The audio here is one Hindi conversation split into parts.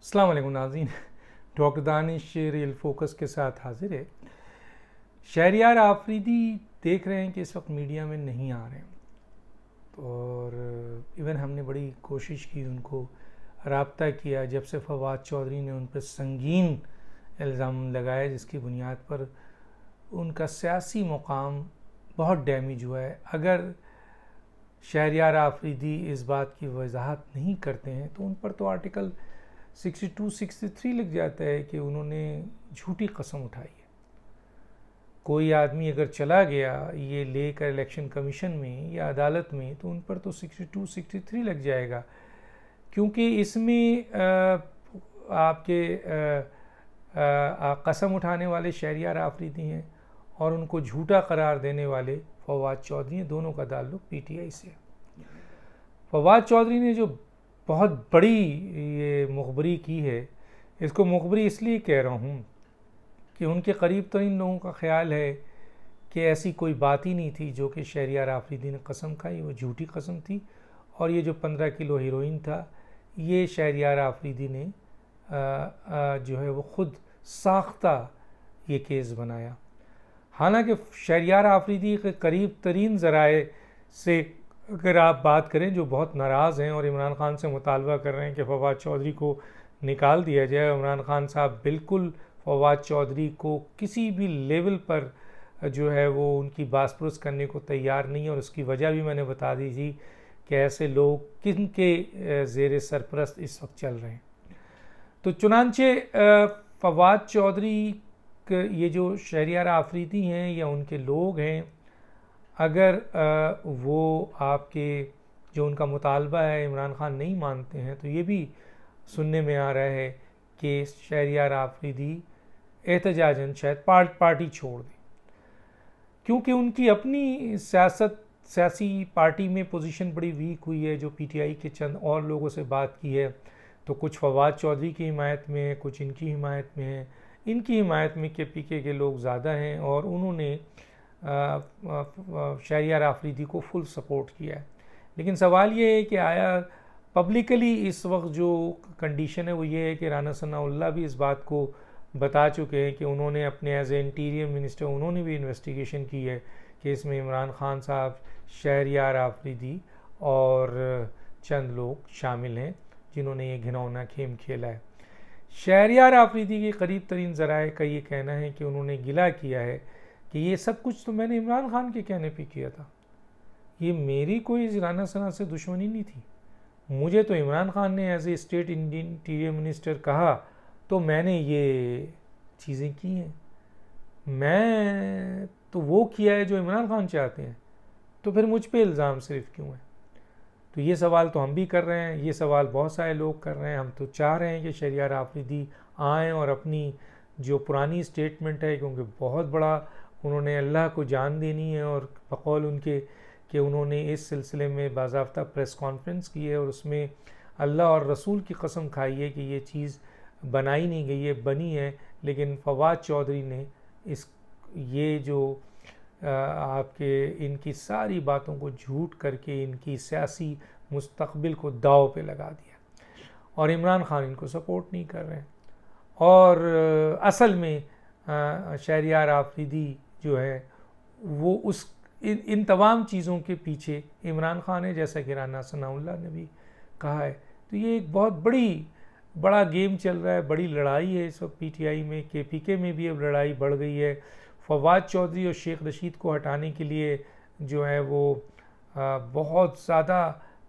अस्सलाम वालेकुम नाज़रीन। डॉक्टर दानिश रियल फोकस के साथ हाजिर है। शहरियार आफरीदी देख रहे हैं कि इस वक्त मीडिया में नहीं आ रहे हैं, और इवन हमने बड़ी कोशिश की, उनको राब्ता किया। जब से फवाद चौधरी ने उन पर संगीन इल्ज़ाम लगाए जिसकी बुनियाद पर उनका सियासी मुकाम बहुत डैमेज हुआ है। अगर शहरियार आफरीदी इस बात की वजाहत नहीं करते हैं तो उन पर तो आर्टिकल 62-63 लग जाता है कि उन्होंने झूठी कसम उठाई है। कोई आदमी अगर चला गया ये लेकर इलेक्शन कमीशन में या अदालत में तो उन पर तो 62-63 लग जाएगा, क्योंकि इसमें आपके कसम उठाने वाले शहरियार आफरीदी हैं और उनको झूठा करार देने वाले फवाद चौधरी हैं। दोनों का ताल्लुक पीटीआई से है। फवाद चौधरी ने जो बहुत बड़ी ये मुखबरी की है, इसको मुखबरी इसलिए कह रहा हूँ कि उनके करीब तरीन लोगों का ख्याल है कि ऐसी कोई बात ही नहीं थी जो कि शहरियार आफरीदी ने कसम खाई, वो झूठी कसम थी। और ये जो 15 किलो हीरोइन था, ये शहरियार आफरीदी ने जो है वो ख़ुद साख्ता ये केस बनाया। हालांकि शहरियार आफरीदी के करीब तरीन ज़राए से अगर आप बात करें, जो बहुत नाराज़ हैं और इमरान खान से मुतालबा कर रहे हैं कि फवाद चौधरी को निकाल दिया जाए। इमरान खान साहब बिल्कुल फवाद चौधरी को किसी भी लेवल पर जो है वो उनकी बासपुरस करने को तैयार नहीं है, और उसकी वजह भी मैंने बता दी थी कि ऐसे लोग किन के ज़ेर सरपरस्त इस वक्त चल रहे हैं। तो चुनांचे फवाद चौधरी ये जो शहरियार आफरीदी हैं या उनके लोग हैं, अगर वो आपके जो उनका मुतालबा है इमरान खान नहीं मानते हैं, तो ये भी सुनने में आ रहा है कि शहरियार आफरीदी एहतजाजन शायद पार्टी छोड़ दें, क्योंकि उनकी अपनी सियासी पार्टी में पोजीशन बड़ी वीक हुई है। जो पीटीआई के चंद और लोगों से बात की है तो कुछ फवाद चौधरी की हिमायत में है, कुछ इनकी हिमायत में है। इनकी हिमायत में केपीके के लोग ज़्यादा हैं और उन्होंने शहरियार आफरीदी को फुल सपोर्ट किया है। लेकिन सवाल ये है कि आया पब्लिकली इस वक्त जो कंडीशन है वो ये है कि राना सनाउल्लाह भी इस बात को बता चुके हैं कि उन्होंने अपने एज ए इंटीरियर मिनिस्टर उन्होंने भी इन्वेस्टिगेशन की है कि इसमें इमरान खान साहब, शहरियार आफरीदी और चंद लोग शामिल हैं जिन्होंने ये घिनौना खेम खेला है। शहरियार आफरीदी के करीब तरीन ज़राए का ये कहना है कि उन्होंने गिला किया है कि ये सब कुछ तो मैंने इमरान खान के कहने पे किया था, ये मेरी कोई राना सना से दुश्मनी नहीं थी। मुझे तो इमरान खान ने as a state interior minister कहा तो मैंने ये चीज़ें की हैं। मैं तो वो किया है जो इमरान खान चाहते हैं, तो फिर मुझ पे इल्ज़ाम सिर्फ क्यों है? तो ये सवाल तो हम भी कर रहे हैं, ये सवाल बहुत सारे लोग कर रहे हैं। हम तो चाह रहे हैं कि शहरियार आफरीदी आएँ और अपनी जो पुरानी स्टेटमेंट है, क्योंकि बहुत बड़ा उन्होंने अल्लाह को जान देनी है, और बकौल उनके कि उन्होंने इस सिलसिले में बाज़ाब्ता प्रेस कॉन्फ्रेंस की है और उसमें अल्लाह और रसूल की कसम खाई है कि ये चीज़ बनाई नहीं गई है, बनी है। लेकिन फवाद चौधरी ने ये जो आपके इनकी सारी बातों को झूठ करके इनकी सियासी मुस्तकबिल को दाव पे लगा दिया, और इमरान खान इनको सपोर्ट नहीं कर रहे हैं। और असल में शहरियार आफरीदी जो है वो इन तमाम चीज़ों के पीछे इमरान खान है, जैसा कि राना सनाउल्लाह ने भी कहा है। तो ये एक बहुत बड़ा गेम चल रहा है, बड़ी लड़ाई है इस वक्त पीटीआई में। केपीके में भी अब लड़ाई बढ़ गई है। फवाद चौधरी और शेख रशीद को हटाने के लिए जो है वो बहुत ज़्यादा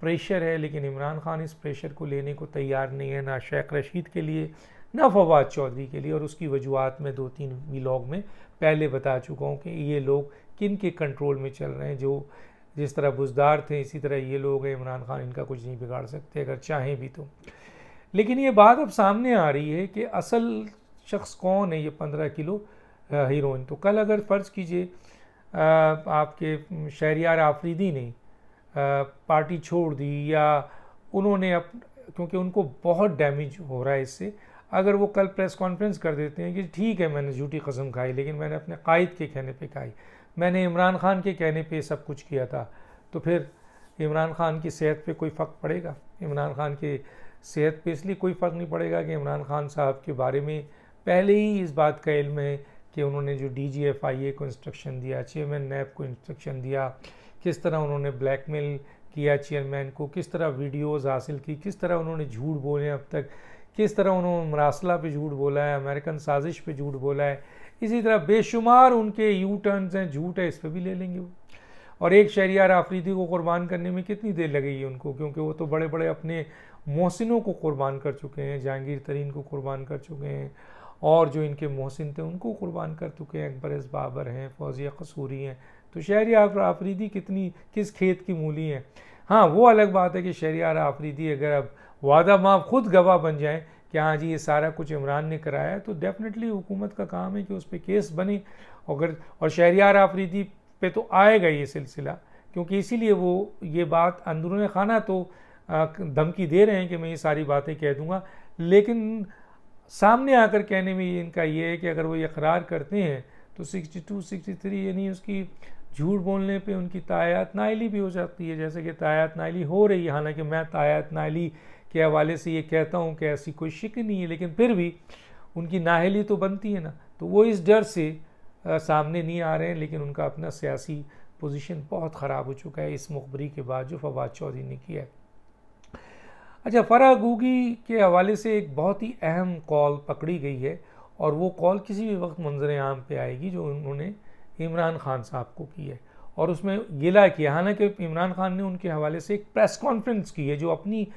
प्रेशर है, लेकिन इमरान खान इस प्रेशर को लेने को तैयार नहीं है, ना शेख रशीद के लिए ना फवाद चौधरी के लिए। और उसकी वजूहत में 2-3 व्लॉग में पहले बता चुका हूँ कि ये लोग किन के कंट्रोल में चल रहे हैं। जो जिस तरह बुज़दार थे इसी तरह ये लोग हैं। इमरान खान इनका कुछ नहीं बिगाड़ सकते अगर चाहें भी तो। लेकिन ये बात अब सामने आ रही है कि असल शख्स कौन है ये 15 किलो हीरोइन। तो कल अगर फ़र्ज़ कीजिए आपके शहरियार आफरीदी ने पार्टी छोड़ दी, या उन्होंने क्योंकि उनको बहुत डैमेज हो रहा है इससे, अगर वो कल प्रेस कॉन्फ्रेंस कर देते हैं कि ठीक है मैंने झूठी कसम खाई, लेकिन मैंने अपने कायद के कहने पे खाई, मैंने इमरान खान के कहने पे सब कुछ किया था, तो फिर इमरान खान की सेहत पे कोई फ़र्क पड़ेगा? इमरान खान के सेहत पे इसलिए कोई फ़र्क नहीं पड़ेगा कि इमरान खान साहब के बारे में पहले ही इस बात का इल्म है कि उन्होंने जो DGFIA को इंस्ट्रक्शन दिया, चेयरमैन नैब को इंस्ट्रक्शन दिया, किस तरह उन्होंने ब्लैकमेल किया चेयरमैन को, किस तरह वीडियोज़ हासिल की, किस तरह उन्होंने झूठ बोले अब तक, किस तरह उन्होंने मरासला पे झूठ बोला है, अमेरिकन साजिश पे झूठ बोला है। इसी तरह बेशुमार उनके यू टर्न्स हैं, झूठ है, इस पर भी ले लेंगे वो। और एक शहरियार आफरीदी को कुर्बान करने में कितनी देर लगेगी उनको, क्योंकि वो तो बड़े बड़े अपने मोहसिनों को कुर्बान कर चुके हैं, जहांगीर तरीन को कुर्बान कर चुके हैं, और जो इनके मोहसिन थे उनको कुर्बान कर चुके हैं, अकबर एस बाबर हैं, फौजिया कसूरी हैं। तो शहरियार आफरीदी किस खेत की मूली हैं। हाँ, वो अलग बात है कि शहरियार आफरीदी अगर अब वादा माफ खुद गवाह बन जाए कि हाँ जी ये सारा कुछ इमरान ने कराया है, तो डेफिनेटली हुकूमत का काम है कि उस पर केस बने। और शहरियार आफरीदी पे तो आएगा ये सिलसिला, क्योंकि इसीलिए वो ये बात अंदरूनी खाना तो धमकी दे रहे हैं कि मैं ये सारी बातें कह दूंगा, लेकिन सामने आकर कहने में इनका ये है कि अगर वो इकरार करते हैं तो 62, 63 यानी उसकी झूठ बोलने पे उनकी तायात नाइली भी हो जाती है, जैसे कि तायात नाइली हो रही है। हालांकि मैं तायात नाइली के हवाले से ये कहता हूँ कि ऐसी कोई शिक नहीं है, लेकिन फिर भी उनकी नाहली तो बनती है ना। तो वो इस डर से सामने नहीं आ रहे हैं, लेकिन उनका अपना सियासी पोजीशन बहुत ख़राब हो चुका है इस मुखबरी के बाद जो फवाद चौधरी ने किया है। अच्छा, फराह गूगी के हवाले से एक बहुत ही अहम कॉल पकड़ी गई है, और वो कॉल किसी भी वक्त मंजर आम पे आएगी जो उन्होंने इमरान खान साहब को की है, और उसमें गिला किया। हालांकि इमरान खान ने उनके हवाले से एक प्रेस कॉन्फ्रेंस की है जो अपनी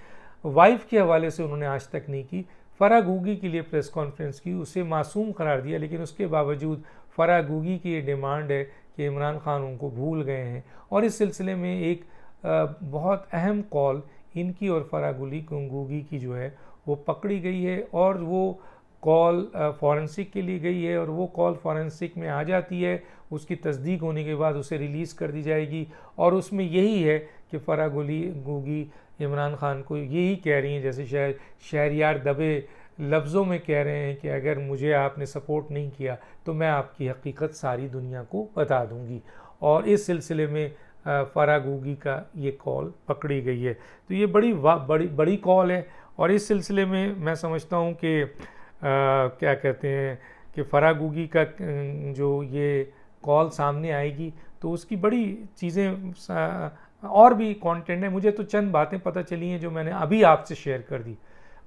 वाइफ के हवाले से उन्होंने आज तक नहीं की। फराह गूगी के लिए प्रेस कॉन्फ्रेंस की, उसे मासूम करार दिया, लेकिन उसके बावजूद फराह गूगी की ये डिमांड है कि इमरान खान उनको भूल गए हैं। और इस सिलसिले में एक बहुत अहम कॉल इनकी और फराह गूगी की जो है वो पकड़ी गई है, और वो कॉल फॉरेंसिक के लिए गई है, और वो कॉल फॉरेंसिक में आ जाती है, उसकी तस्दीक होने के बाद उसे रिलीज़ कर दी जाएगी। और उसमें यही है कि फराह गूगी इमरान खान को यही कह रही हैं, जैसे शहरियार दबे लफ्ज़ों में कह रहे हैं कि अगर मुझे आपने सपोर्ट नहीं किया तो मैं आपकी हकीकत सारी दुनिया को बता दूंगी। और इस सिलसिले में फराह गूगी का ये कॉल पकड़ी गई है। तो ये बड़ी कॉल है, और इस सिलसिले में मैं समझता हूँ कि क्या कहते हैं कि फराह गूगी का जो ये कॉल सामने आएगी तो उसकी बड़ी चीज़ें और भी कंटेंट है। मुझे तो चंद बातें पता चली हैं जो मैंने अभी आपसे शेयर कर दी।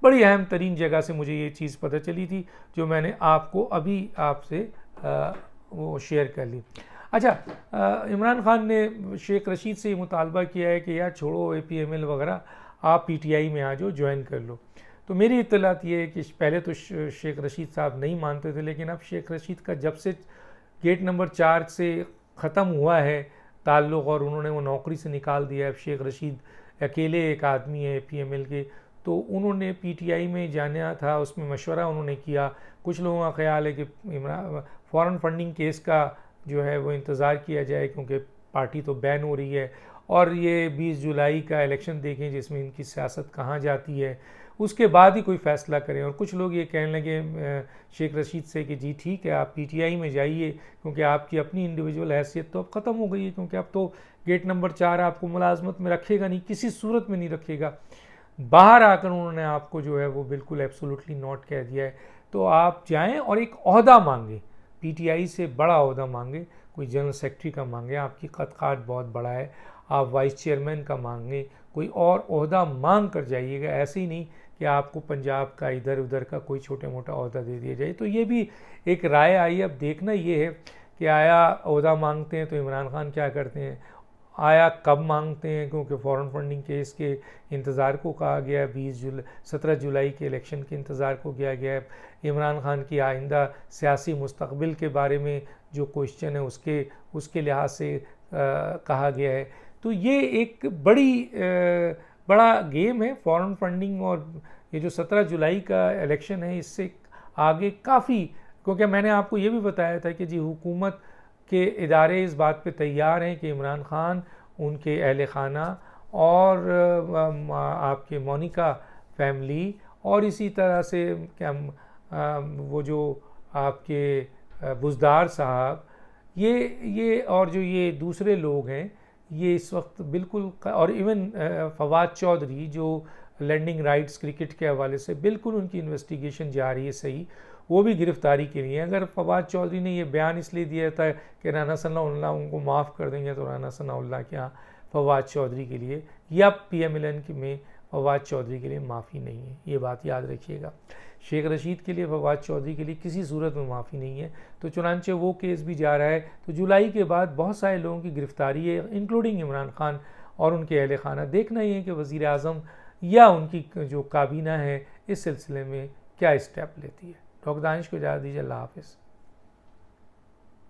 बड़ी अहम तरीन जगह से मुझे ये चीज़ पता चली थी जो मैंने आपको अभी आपसे वो शेयर कर ली। अच्छा, इमरान खान ने शेख रशीद से ये मुतालबा किया है कि यार छोड़ो APML वगैरह, आप PTI में आ जाओ, ज्वाइन कर लो। तो मेरी इत्तलात ये है कि पहले तो शेख रशीद साहब नहीं मानते थे, लेकिन अब शेख रशीद का जब से गेट नंबर 4 से ख़त्म हुआ है ताल्लुक़ और उन्होंने वो नौकरी से निकाल दिया है, अब शेख रशीद अकेले एक आदमी है APML के, तो उन्होंने PTI में जाना था, उसमें मशवरा उन्होंने किया। कुछ लोगों का ख्याल है कि फॉरेन फंडिंग केस का जो है वो इंतज़ार किया जाए, क्योंकि पार्टी तो बैन हो रही है, और ये 20 जुलाई का इलेक्शन देखें जिसमें इनकी सियासत कहाँ जाती है, उसके बाद ही कोई फ़ैसला करें। और कुछ लोग ये कहने लगे शेख रशीद से कि जी ठीक है आप PTI में जाइए, क्योंकि आपकी अपनी इंडिविजुअल हैसियत तो अब ख़त्म हो गई है, क्योंकि अब तो गेट नंबर 4 आपको मुलाजमत में रखेगा नहीं, किसी सूरत में नहीं रखेगा। बाहर आकर उन्होंने आपको जो है वो बिल्कुल एब्सोल्युटली नॉट कह दिया है। तो आप जाएं और एक ओहदा मांगे, PTI से बड़ा ओहदा मांगे, कोई जनरल सेक्रेटरी का मांगे, आपकी कद-काठ बहुत बड़ा है, आप वाइस चेयरमैन का मांगे, कोई और ओहदा मांग कर जाइएगा। ऐसे ही नहीं कि आपको पंजाब का इधर उधर का कोई छोटे मोटा ओहदा दे दिया जाए। तो ये भी एक राय आई। अब देखना ये है कि आया ओहदा मांगते हैं तो इमरान खान क्या करते हैं, आया कब मांगते हैं, क्योंकि फॉरेन फंडिंग केस के इंतज़ार को कहा गया है, 17 जुलाई के इलेक्शन के इंतज़ार को किया गया है, इमरान खान की आइंदा सियासी मुस्तकबिल के बारे में जो क्वेश्चन है उसके लिहाज से कहा गया है। तो ये एक बड़ा गेम है फॉरेन फंडिंग, और ये जो 17 जुलाई का इलेक्शन है इससे आगे काफ़ी, क्योंकि मैंने आपको ये भी बताया था कि जी हुकूमत के इदारे इस बात पे तैयार हैं कि इमरान खान, उनके अहल खाना और आपके मोनिका फैमिली, और इसी तरह से क्या वो जो आपके बुज़दार साहब, ये और जो ये दूसरे लोग हैं, ये इस वक्त बिल्कुल, और इवन फवाद चौधरी जो लैंडिंग राइट्स क्रिकेट के हवाले से बिल्कुल उनकी इन्वेस्टिगेशन जा रही है सही, वो भी गिरफ्तारी के लिए। अगर फवाद चौधरी ने ये बयान इसलिए दिया था कि राना सनाउल्लाह उनको माफ़ कर देंगे, तो राना सनाउल्लाह के यहाँ फवाद चौधरी के लिए या PMLN में फवाद चौधरी के लिए माफ़ी नहीं है, ये बात याद रखिएगा। शेख रशीद के लिए, फवाद चौधरी के लिए किसी सूरत में माफ़ी नहीं है। तो चुनांचे वो केस भी जा रहा है। तो जुलाई के बाद बहुत सारे लोगों की गिरफ्तारी है, इंक्लूडिंग इमरान खान और उनके अहल खाना। देखना ही है कि वज़ीर आज़म या उनकी जो काबीना है इस सिलसिले में क्या स्टेप लेती है। डॉक्टर दानिश को इजाज़त दीजिए। अल्लाह हाफ़िज़।